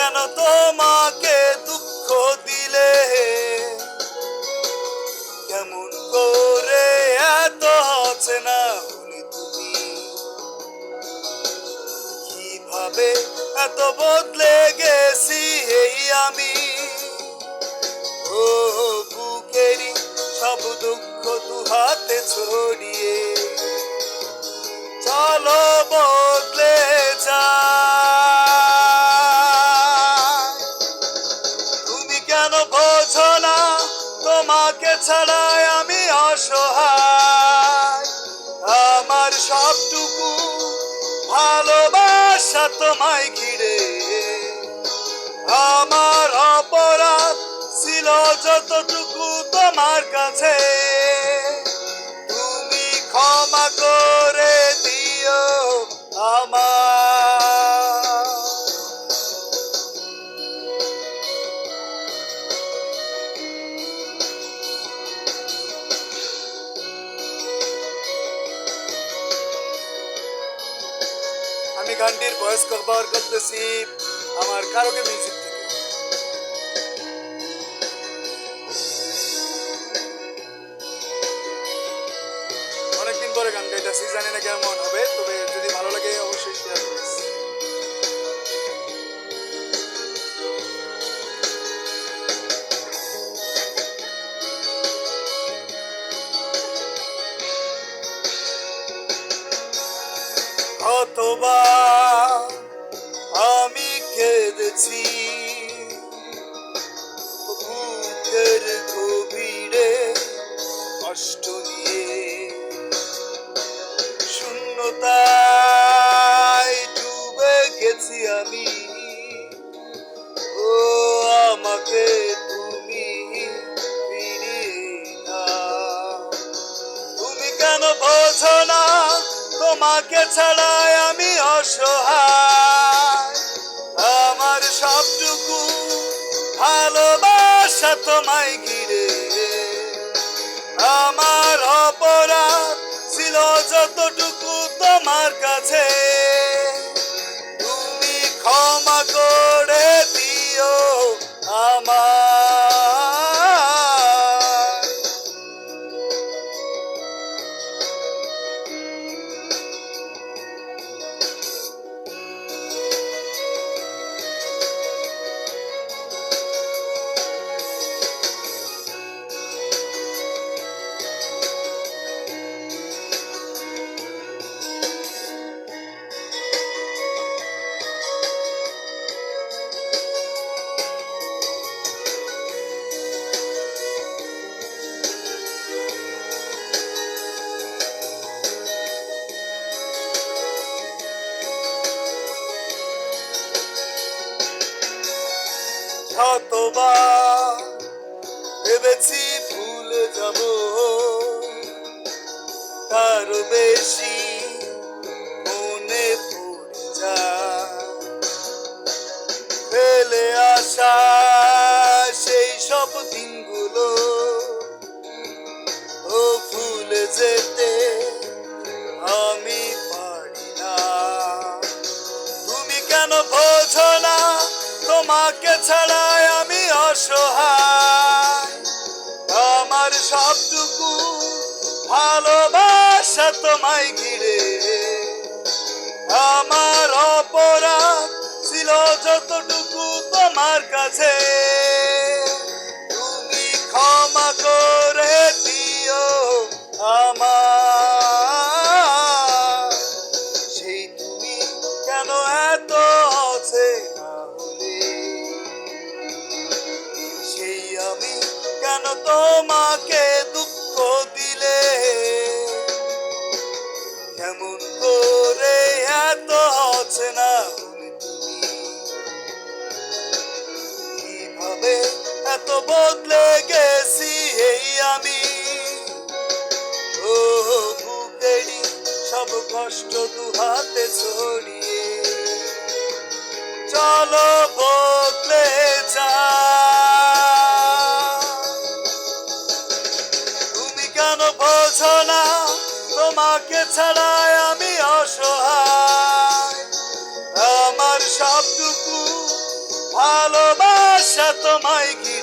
কেন তোমাকে দুঃখ দিলে, কেমন করে এত অচেনা হলে তুমি, কিভাবে এত বদলে গেছি এই আমি। ও বুকেরই সব দুঃখ দু হাতে ছড়িয়ে চলো বদলে যায়। তুমি কেন বোঝো না তোমাকে ছাড়াই আমি অসহায়, আমার সবটুকু ভালোবাসা তোমায় ঘিরে, আমার অপরাধ ছিল যতটুকু তোমার কাছে, তুমি ক্ষমা করে দিও আমার। আমি গানটির ভয়েস কভার করতেছি আমার কারোকে মিউজিক থেকে। অনেকদিন পরে গান গাইতেছি, জানি না কেমন হবে, তবে যদি ভালো লাগে অবশ্যই শেয়ার করিস। কতবার আমি কেঁদেছি বুকের গভীরে কষ্ট নিয়ে, শূন্যতায় ডুবে গেছি আমি। ও আমাকে তুমি ফিরিয়ে দাও। তুমি কেন বোঝো না তোমাকে ছাড়াই আমি অসহায়, আমার সবটুকু ভালোবাসা তোমায় ঘিরে, আমার অপরাধ ছিল যতটুকু তোমার কাছে, তুমি ক্ষমা করে দিও আমার। কতবার ভেবেছি ভুলে যাব, তার বেশি মনে পড়ে যায় ফেলে আসা সেই সব দিনগুলো, ও ভুলে যেতে আমি পারি না। তুমি কেন বোঝো না তোমাকে ছাড়াই আমি অসহায়, আমার সবটুকু ভালোবাসা তোমায় ঘিরে, আমার অপরাধ ছিল যতটুকু তোমার কাছে, তুমি ক্ষমা করে দিও আমার। সেই তুমি কেন এত অচেনা হলে, সেই আমি কেন তোমাকে দুঃখ দিলে, কেমন করে এত অচেনা হলে তুমি, কিভাবে এত বদলে গেছি এই আমি। ও বুকেরই সব কষ্ট দু হাতে ছড়িয়ে চলো বদলে যায়। তুমি কেন বোঝো না তোমাকে ছাড়াই আমি অসহায়, আমার সবটুকু ভালোবাসা তোমায় কি